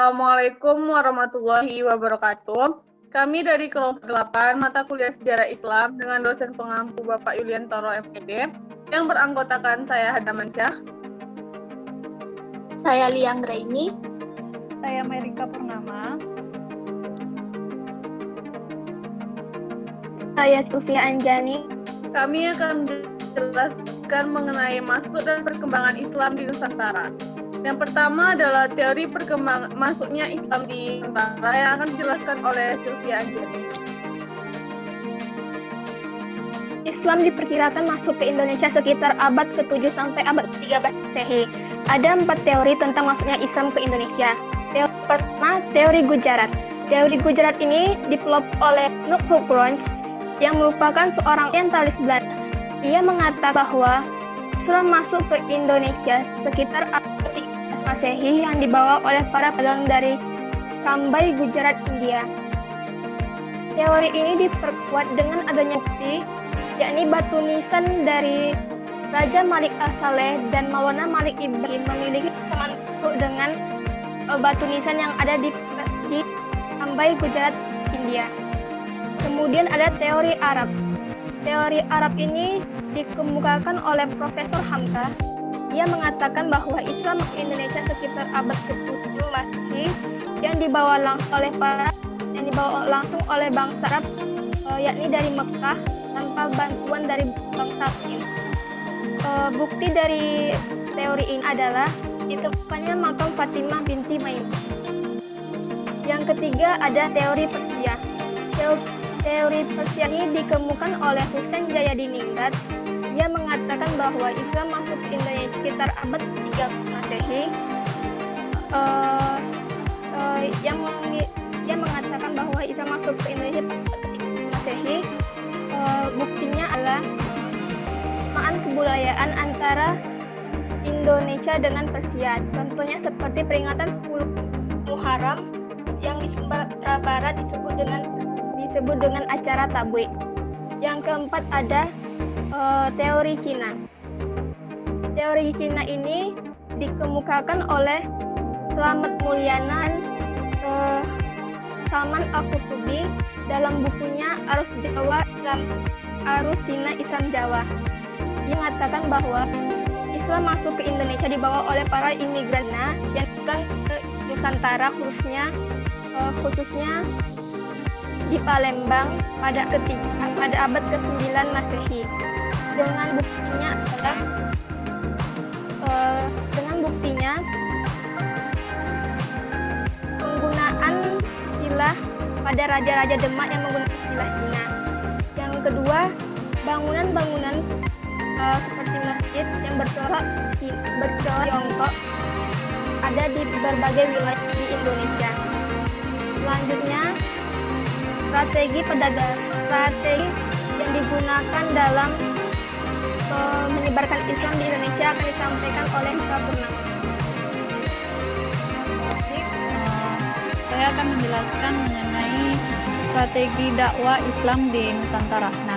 Assalamualaikum warahmatullahi wabarakatuh. Kami dari kelompok 8 mata kuliah Sejarah Islam dengan dosen pengampu Bapak Yuliantoro MPD yang beranggotakan saya Hadamansyah, saya Liang Graini, saya Merika Purnama, saya Sufia Anjani. Kami akan menjelaskan mengenai masuk dan perkembangan Islam di Nusantara. Yang pertama adalah teori masuknya Islam di Nusantara yang akan dijelaskan oleh Sufia Anjani. Islam diperkirakan masuk ke Indonesia sekitar abad ke-7 sampai abad ke-13 Masehi. Ada 4 teori tentang masuknya Islam ke Indonesia. Teori pertama, teori Gujarat. Teori Gujarat ini dipelopori oleh Knut Rockkrans yang merupakan seorang orientalis Belanda. Ia mengatakan bahwa Islam masuk ke Indonesia sekitar abad ke-13 Masehi yang dibawa oleh para pedagang dari Sambai, Gujarat, India. Teori ini diperkuat dengan adanya bukti, yakni batu nisan dari Raja Malik As-Saleh dan Maulana Malik Ibrahim memiliki kesamaan dengan batu nisan yang ada di Sambai, Gujarat, India. Kemudian ada teori Arab. Teori Arab ini dikemukakan oleh Profesor Hamka. Ia mengatakan bahwa Islam ke Indonesia sekitar abad ke-7 Masehi yang dibawa langsung langsung oleh bangsa Arab, yakni dari Mekah tanpa bantuan dari bangsa lain. Bukti dari teori ini adalah ditemukannya makam Fatimah binti Maimun. Yang ketiga ada teori Persia. Teori Persia ini dikemukakan oleh Husain Jayadiningrat. Dia mengatakan bahwa Islam masuk ke Indonesia sekitar abad 3 Masehi. Dia mengatakan bahwa Islam masuk ke Indonesia abad 3 Masehi. Buktinya adalah kesamaan kebudayaan antara Indonesia dengan Persia. Contohnya seperti peringatan 10 Muharram yang di Sumatera Barat disebut dengan acara Tablik. Yang keempat ada teori Cina. Teori Cina ini dikemukakan oleh Slamet Mulyana dan Salman Al-Qutubi dalam bukunya Arus Cina Islam Jawa. Dia mengatakan bahwa Islam masuk ke Indonesia dibawa oleh para imigran yang datang ke Nusantara khususnya di Palembang pada abad ke-9 Masehi. Dengan buktinya penggunaan istilah pada raja-raja Demak yang menggunakan istilah Cina. Yang kedua, bangunan-bangunan seperti masjid yang bercorak Tiongkok ada di berbagai wilayah di Indonesia. Selanjutnya, strategi yang digunakan dalam menyebarkan Islam di Indonesia akan disampaikan oleh Mbak Purnama. Saya akan menjelaskan mengenai strategi dakwah Islam di Nusantara. Nah,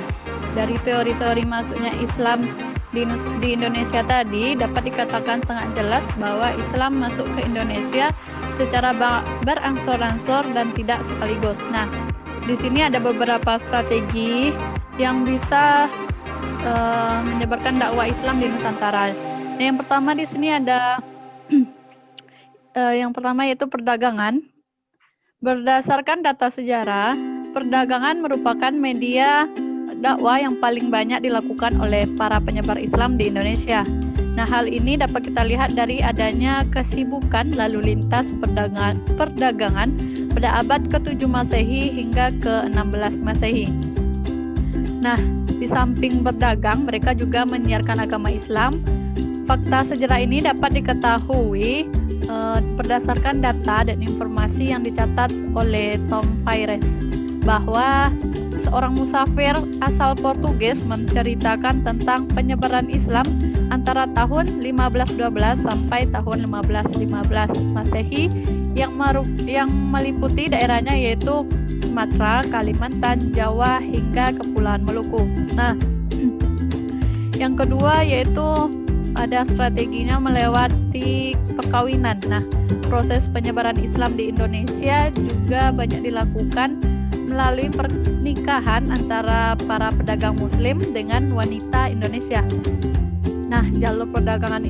dari teori-teori masuknya Islam di Indonesia tadi dapat dikatakan sangat jelas bahwa Islam masuk ke Indonesia secara berangsur-angsur dan tidak sekaligus. Nah, di sini ada beberapa strategi yang bisa menyebarkan dakwah Islam di Nusantara. Nah, yang pertama di sini ada yang pertama yaitu perdagangan. Berdasarkan data sejarah, perdagangan merupakan media dakwah yang paling banyak dilakukan oleh para penyebar Islam di Indonesia. Nah, hal ini dapat kita lihat dari adanya kesibukan lalu lintas perdagangan pada abad ke-7 Masehi hingga ke-16 Masehi. Nah, di samping berdagang, mereka juga menyiarkan agama Islam. Fakta sejarah ini dapat diketahui berdasarkan data dan informasi yang dicatat oleh Tom Pires bahwa seorang musafir asal Portugis menceritakan tentang penyebaran Islam antara tahun 1512 sampai tahun 1515 Masehi yang meliputi daerahnya yaitu Sumatera, Kalimantan, Jawa hingga Kepulauan Maluku. Nah, yang kedua yaitu ada strateginya melewati perkawinan. Nah, proses penyebaran Islam di Indonesia juga banyak dilakukan melalui pernikahan antara para pedagang Muslim dengan wanita Indonesia. Nah, jalur perdagangan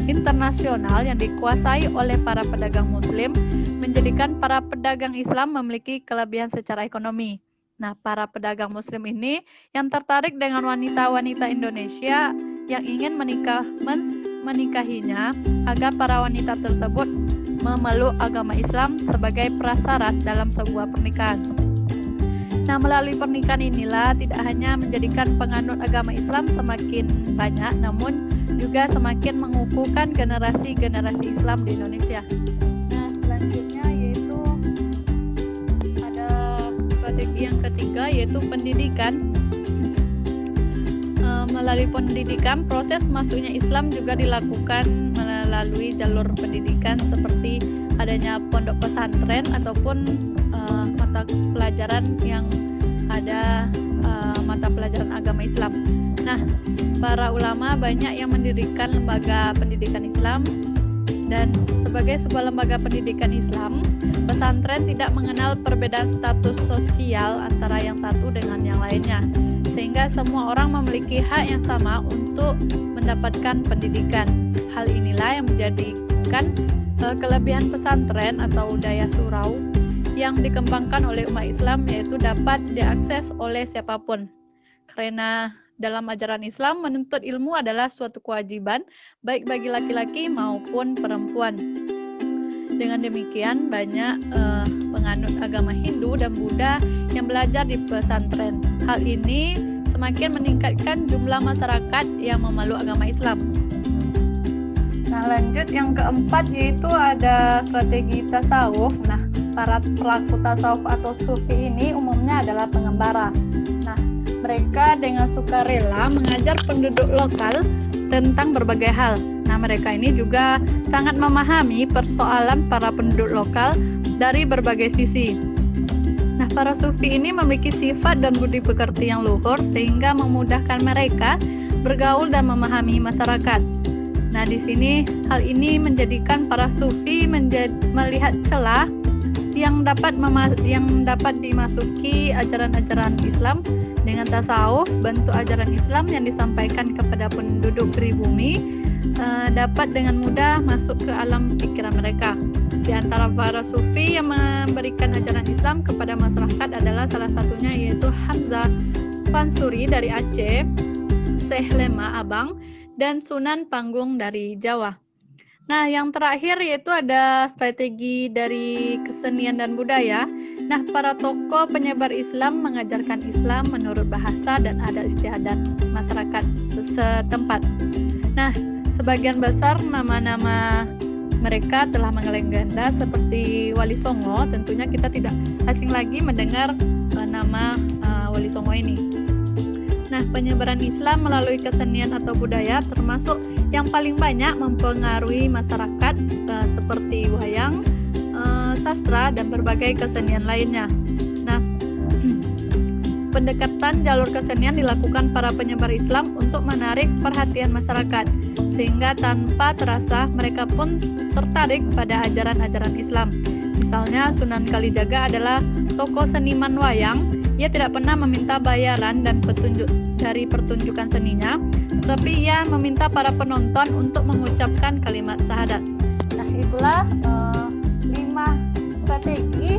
internasional yang dikuasai oleh para pedagang Muslim menjadikan para pedagang Islam memiliki kelebihan secara ekonomi. Nah, para pedagang Muslim ini yang tertarik dengan wanita-wanita Indonesia yang ingin menikahinya agar para wanita tersebut memeluk agama Islam sebagai prasyarat dalam sebuah pernikahan. Nah, melalui pernikahan inilah tidak hanya menjadikan penganut agama Islam semakin banyak, namun juga semakin mengukuhkan generasi-generasi Islam di Indonesia. Nah, selanjutnya yaitu ada strategi yang ketiga, yaitu pendidikan. Melalui pendidikan, proses masuknya Islam juga dilakukan melalui jalur pendidikan seperti adanya pondok pesantren ataupun mata pelajaran yang ada mata pelajaran agama Islam. Nah, para ulama banyak yang mendirikan lembaga pendidikan Islam, dan sebagai sebuah lembaga pendidikan Islam, pesantren tidak mengenal perbedaan status sosial antara yang satu dengan yang lainnya, sehingga semua orang memiliki hak yang sama untuk mendapatkan pendidikan. Hal inilah yang menjadikan kelebihan pesantren atau daya surau yang dikembangkan oleh umat Islam, yaitu dapat diakses oleh siapapun. Karena dalam ajaran Islam, menuntut ilmu adalah suatu kewajiban baik bagi laki-laki maupun perempuan. Dengan demikian, banyak penganut agama Hindu dan Buddha yang belajar di pesantren. Hal ini semakin meningkatkan jumlah masyarakat yang memeluk agama Islam. Nah, lanjut yang keempat yaitu ada strategi tasawuf. Nah, para pelaku tasawuf atau sufi ini umumnya adalah pengembara. Nah, mereka dengan sukarela mengajar penduduk lokal tentang berbagai hal. Nah, mereka ini juga sangat memahami persoalan para penduduk lokal dari berbagai sisi. Nah, para sufi ini memiliki sifat dan budi pekerti yang luhur sehingga memudahkan mereka bergaul dan memahami masyarakat. Nah, di sini hal ini menjadikan para sufi melihat celah yang dapat dimasuki ajaran-ajaran Islam dengan tasawuf. Bentuk ajaran Islam yang disampaikan kepada penduduk pribumi dapat dengan mudah masuk ke alam pikiran mereka. Di antara para sufi yang memberikan ajaran Islam kepada masyarakat adalah salah satunya yaitu Hamzah Pansuri dari Aceh, Syekh Lema Abang, dan Sunan Panggung dari Jawa. Nah, yang terakhir yaitu ada strategi dari kesenian dan budaya. Nah, para tokoh penyebar Islam mengajarkan Islam menurut bahasa dan adat istiadat masyarakat setempat. Nah, sebagian besar nama-nama mereka telah menglegenda seperti Wali Songo. Tentunya kita tidak asing lagi mendengar nama Wali Songo ini. Nah, penyebaran Islam melalui kesenian atau budaya termasuk yang paling banyak mempengaruhi masyarakat seperti wayang, sastra, dan berbagai kesenian lainnya. Nah, pendekatan jalur kesenian dilakukan para penyebar Islam untuk menarik perhatian masyarakat, sehingga tanpa terasa mereka pun tertarik pada ajaran-ajaran Islam. Misalnya, Sunan Kalijaga adalah tokoh seniman wayang. Ia tidak pernah meminta bayaran dan petunjuk dari pertunjukan seninya, tetapi ia meminta para penonton untuk mengucapkan kalimat syahadat. Nah, itulah 5 strategi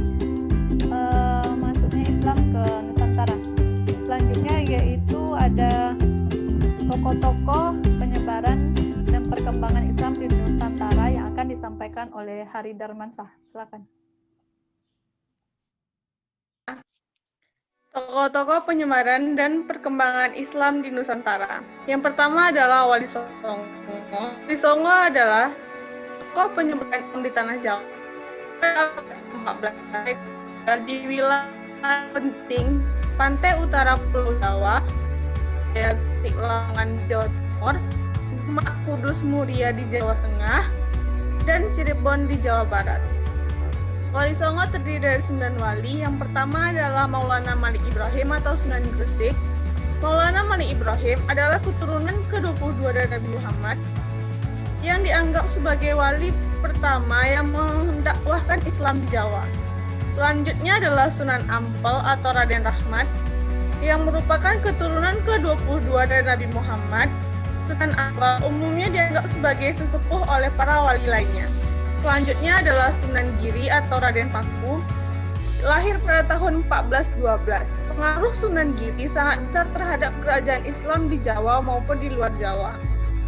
masuknya Islam ke Nusantara. Selanjutnya yaitu ada tokoh-tokoh penyebaran dan perkembangan Islam di Nusantara yang akan disampaikan oleh Hari Darmansyah. Silakan. Tokoh-tokoh penyebaran dan perkembangan Islam di Nusantara. Yang pertama adalah Wali Songo. Wali Songo adalah tokoh penyebaran Islam di tanah Jawa. 14 di wilayah penting pantai utara Pulau Jawa, Cilangan di Jawa Timur, Demak Kudus Muria di Jawa Tengah, dan Cirebon di Jawa Barat. Wali Songo terdiri dari 9 wali. Yang pertama adalah Maulana Malik Ibrahim atau Sunan Gresik. Maulana Malik Ibrahim adalah keturunan ke-22 dari Nabi Muhammad. yang dianggap sebagai wali pertama yang mendakwahkan Islam di Jawa. Selanjutnya adalah Sunan Ampel atau Raden Rahmat yang merupakan keturunan ke-22 dari Nabi Muhammad. Sunan Ampel umumnya dianggap sebagai sesepuh oleh para wali lainnya. Selanjutnya adalah Sunan Giri atau Raden Paku, lahir pada tahun 1412. Pengaruh Sunan Giri sangat besar terhadap kerajaan Islam di Jawa maupun di luar Jawa.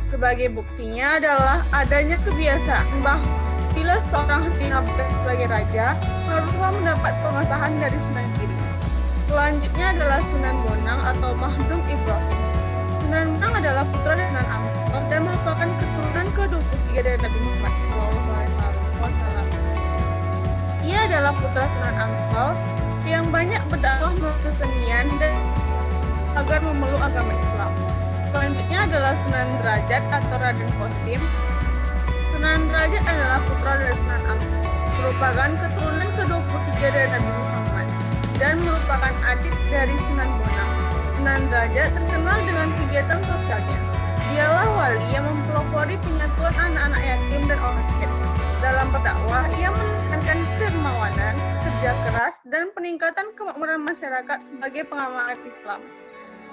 Sebagai buktinya adalah adanya kebiasaan bahwa bila seorang diangkat sebagai raja, haruslah mendapat pengesahan dari Sunan Giri. Selanjutnya adalah Sunan Bonang atau Mahdum Ibrahim. Sunan Bonang adalah putra dari Sunan Ampel dan merupakan keturunan ke-23 dari Nabi Muhammad SAW. Ia adalah putra Sunan Ampel yang banyak berdakwah melalui kesenian dan agar memeluk agama Islam. Selanjutnya adalah Sunan Derajat atau Raden Qasim. Sunan Derajat adalah putra dari Sunan Ampel, merupakan keturunan ke-23 dari Nabi Muhammad dan merupakan adik dari Sunan Bonang. Sunan Derajat terkenal dengan kegiatan sosialnya. Dialah wali yang mempelopori penyatuan anak-anak yatim dan orang miskin. Dalam berdakwah, ia menekankan kedermawanan, kerja keras, dan peningkatan kemakmuran masyarakat sebagai pengamal Islam.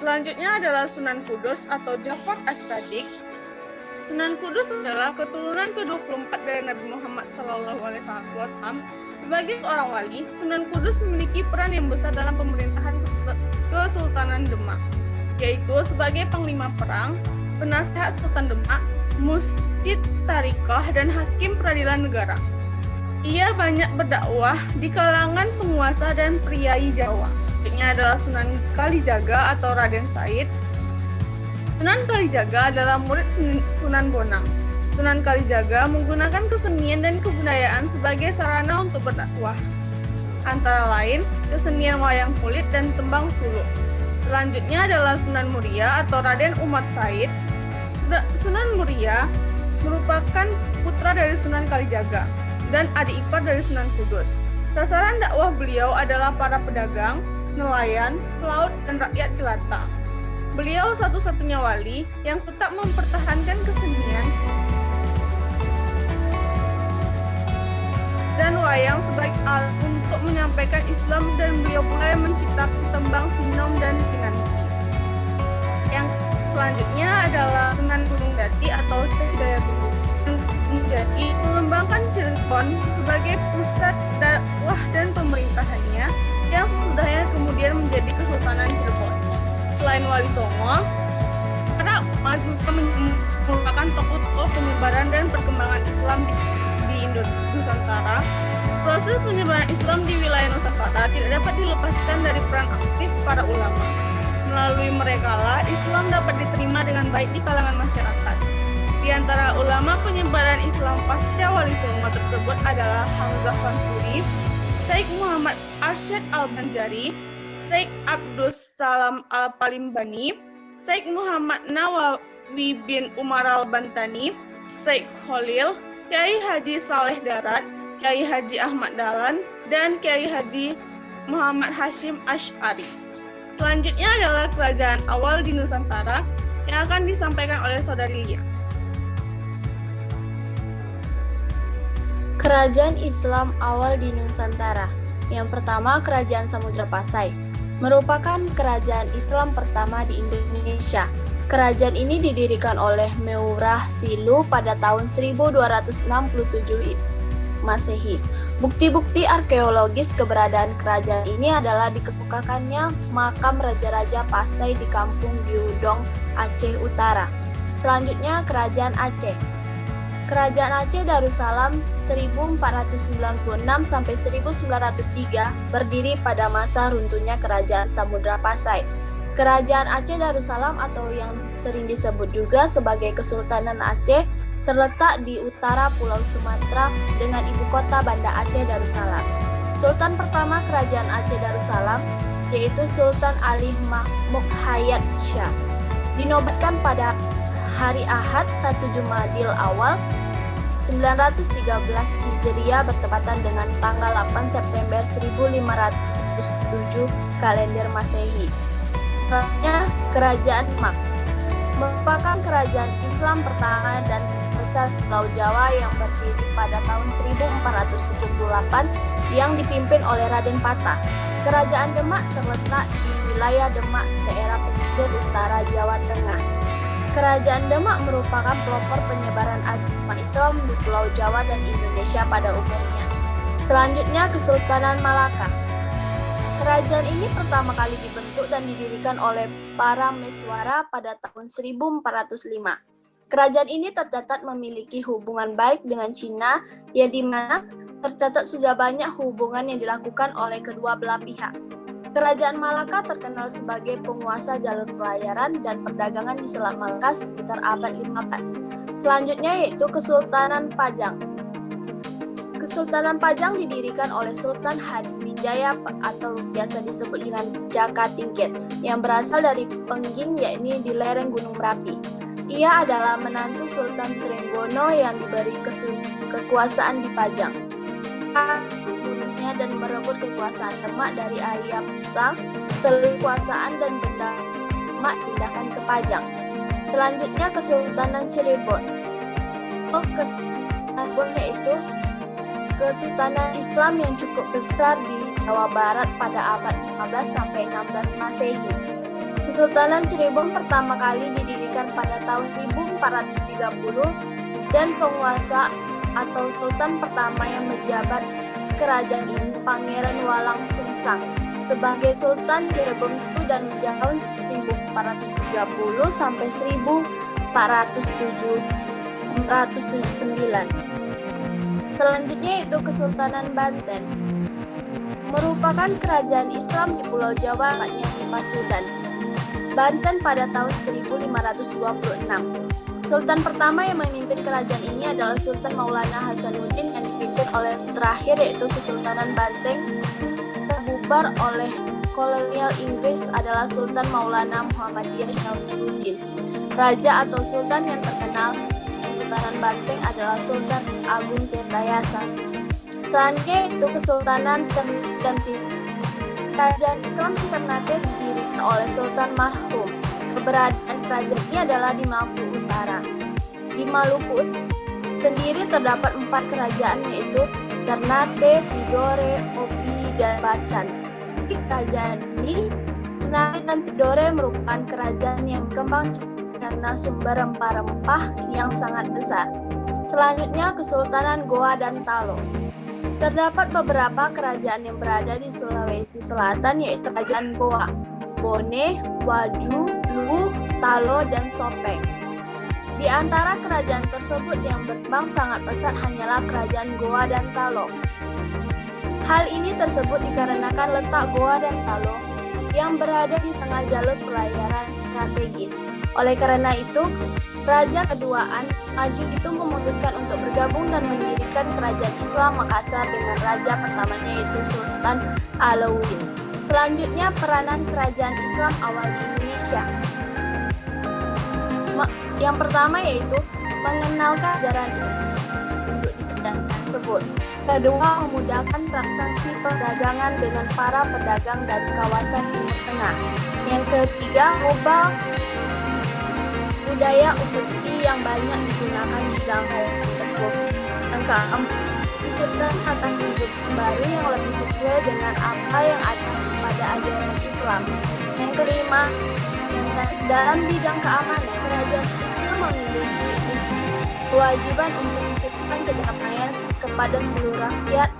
Selanjutnya adalah Sunan Kudus atau Ja'far As-Shadiq. Sunan Kudus adalah keturunan ke-24 dari Nabi Muhammad SAW. Sebagai seorang wali, Sunan Kudus memiliki peran yang besar dalam pemerintahan Kesultanan Demak, yaitu sebagai panglima perang, penasihat Sultan Demak, Mufti Tariqah, dan hakim peradilan negara. Ia banyak berdakwah di kalangan penguasa dan priai Jawa. Selanjutnya adalah Sunan Kalijaga atau Raden Said. Sunan Kalijaga adalah murid Sunan Bonang. Sunan Kalijaga menggunakan kesenian dan kebudayaan sebagai sarana untuk berdakwah, antara lain kesenian wayang kulit dan tembang suluk. Selanjutnya adalah Sunan Muria atau Raden Umar Said. Sunan Muria merupakan putra dari Sunan Kalijaga dan adik ipar dari Sunan Kudus. Sasaran dakwah beliau adalah para pedagang, nelayan, pelaut, dan rakyat jelata. Beliau satu-satunya wali yang tetap mempertahankan kesenian dan wayang sebagai alat untuk menyampaikan Islam, dan beliau pula yang menciptakan tembang sinom dan kinanti. Yang selanjutnya adalah Sunan Gunung Jati atau Syekh Hidayatullah. Gunung Jati mengembangkan Cirebon sebagai pusat dakwah dan pemerintahannya, yang sesudahnya kemudian menjadi Kesultanan Cirebon. Selain Wali Songo, para umat juga merupakan tokoh-tokoh penyebaran dan perkembangan Islam di Nusantara. Proses penyebaran Islam di wilayah Nusantara tidak dapat dilepaskan dari peran aktif para ulama. Melalui merekalah Islam dapat diterima dengan baik di kalangan masyarakat. Di antara ulama penyebaran Islam pasca Wali Songo tersebut adalah Hamzah Mansuri, Syekh Muhammad Arsyad Al-Banjari, Syekh Abdus Salam Al-Palimbani, Syekh Muhammad Nawawi bin Umar Al-Bantani, Syekh Khalil, Kiai Haji Saleh Darat, Kiai Haji Ahmad Dahlan, dan Kiai Haji Muhammad Hashim Asy'ari. Selanjutnya adalah kerajaan awal di Nusantara yang akan disampaikan oleh Saudari Lia. Kerajaan Islam awal di Nusantara. Yang pertama, Kerajaan Samudra Pasai, merupakan kerajaan Islam pertama di Indonesia. Kerajaan ini didirikan oleh Meurah Silu pada tahun 1267 Masehi. Bukti-bukti arkeologis keberadaan kerajaan ini adalah dikemukakannya makam Raja-Raja Pasai di Kampung Giudong, Aceh Utara. Selanjutnya, Kerajaan Aceh. Kerajaan Aceh Darussalam 1496 sampai 1903 berdiri pada masa runtuhnya Kerajaan Samudra Pasai. Kerajaan Aceh Darussalam atau yang sering disebut juga sebagai Kesultanan Aceh terletak di utara Pulau Sumatera dengan ibu kota Banda Aceh Darussalam. Sultan pertama Kerajaan Aceh Darussalam yaitu Sultan Ali Mahmud Hayat Shah dinobatkan pada hari Ahad 1 Jumadil Awal 913 Hijriah bertepatan dengan tanggal 8 September 1507 kalender Masehi. Selanjutnya, Kerajaan Demak merupakan kerajaan Islam pertama dan penguasa Pulau Jawa yang berdiri pada tahun 1478 yang dipimpin oleh Raden Patah. Kerajaan Demak terletak di wilayah Demak, daerah pesisir utara Jawa Tengah. Kerajaan Demak merupakan pelopor penyebaran agama Islam di Pulau Jawa dan Indonesia pada umumnya. Selanjutnya, Kesultanan Malaka. Kerajaan ini pertama kali dibentuk dan didirikan oleh para Meswara pada tahun 1405. Kerajaan ini tercatat memiliki hubungan baik dengan Cina, yang dimana tercatat sudah banyak hubungan yang dilakukan oleh kedua belah pihak. Kerajaan Malaka terkenal sebagai penguasa jalur pelayaran dan perdagangan di Selat Malaka sekitar abad 15. Selanjutnya yaitu Kesultanan Pajang. Kesultanan Pajang didirikan oleh Sultan Hadiwijaya atau biasa disebut dengan Jaka Tingkir yang berasal dari Pengging, yakni di lereng Gunung Merapi. Ia adalah menantu Sultan Trenggono yang diberi kekuasaan di Pajang. Membunuhnya dan merebut kekuasaan Demak dari Arya Pesang, seluruh kekuasaan dan benda Demak pindahkan ke Pajang. Selanjutnya Kesultanan Cirebon. Kesultanan yaitu Kesultanan Islam yang cukup besar di Jawa Barat pada abad 15 sampai 16 Masehi. Kesultanan Cirebon pertama kali didirikan pada tahun 1430 dan penguasa atau sultan pertama yang menjabat kerajaan ini Pangeran Walang Sungsang sebagai Sultan Cirebon dan tahun 1430 sampai 1479. Selanjutnya itu Kesultanan Banten, merupakan kerajaan Islam di Pulau Jawa, tepatnya di Pasundan, Banten pada tahun 1526. Sultan pertama yang memimpin kerajaan ini adalah Sultan Maulana Hasanuddin yang dipimpin oleh terakhir yaitu Kesultanan Banten sebubar oleh kolonial Inggris adalah Sultan Maulana Muhammadiyah Syaifuddin. Raja atau Sultan yang terkenal Kesultanan Banten adalah Sultan Agung Tirtayasa. Selanjutnya itu Kesultanan Ternate. Kerajaan Islam Ternate didirikan oleh Sultan marhum. Keberadaan kerajaan ini adalah di Maluku Utara. Di Maluku sendiri terdapat 4 kerajaan yaitu Ternate, Tidore, Opi, dan Bacan. Di kerajaan ini, Ternate dan Tidore merupakan kerajaan yang berkembang karena sumber rempah-rempah yang sangat besar. Selanjutnya Kesultanan Goa dan Talo. Terdapat beberapa kerajaan yang berada di Sulawesi Selatan yaitu Kerajaan Goa, Bone, Waju, Luwu, Talo, dan Sopeng. Di antara kerajaan tersebut yang berkembang sangat pesat hanyalah Kerajaan Goa dan Talo. Hal ini tersebut dikarenakan letak Goa dan Talo yang berada di tengah jalur pelayaran strategis. Oleh karena itu, Raja keduaan Maju itu memutuskan untuk bergabung dan mendirikan Kerajaan Islam Makassar dengan raja pertamanya yaitu Sultan Alauddin. Selanjutnya, peranan Kerajaan Islam awal di Indonesia. Yang pertama yaitu mengenalkan ajaran untuk di kerajaan tersebut. Kedua, memudahkan transaksi perdagangan dengan para pedagang dari kawasan Timur Tengah. Yang ketiga, mengubah budaya upeti yang banyak digunakan di zaman tersebut. Yang keempat, menciptakan tata hidup baru yang lebih sesuai dengan apa yang ada pada ajaran Islam. Yang kelima, dalam bidang keamanan, kerajaan Islam memiliki kewajiban untuk menciptakan kedamaian kepada seluruh rakyat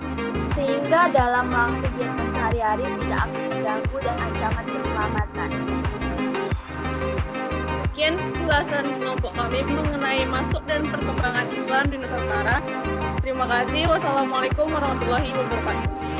sehingga dalam melakukan kegiatan sehari-hari tidak akan terganggu dan ancaman keselamatan. Sekian ulasan kelompok kami mengenai masuk dan perkembangan Islam di Nusantara. Terima kasih. Wassalamualaikum warahmatullahi wabarakatuh.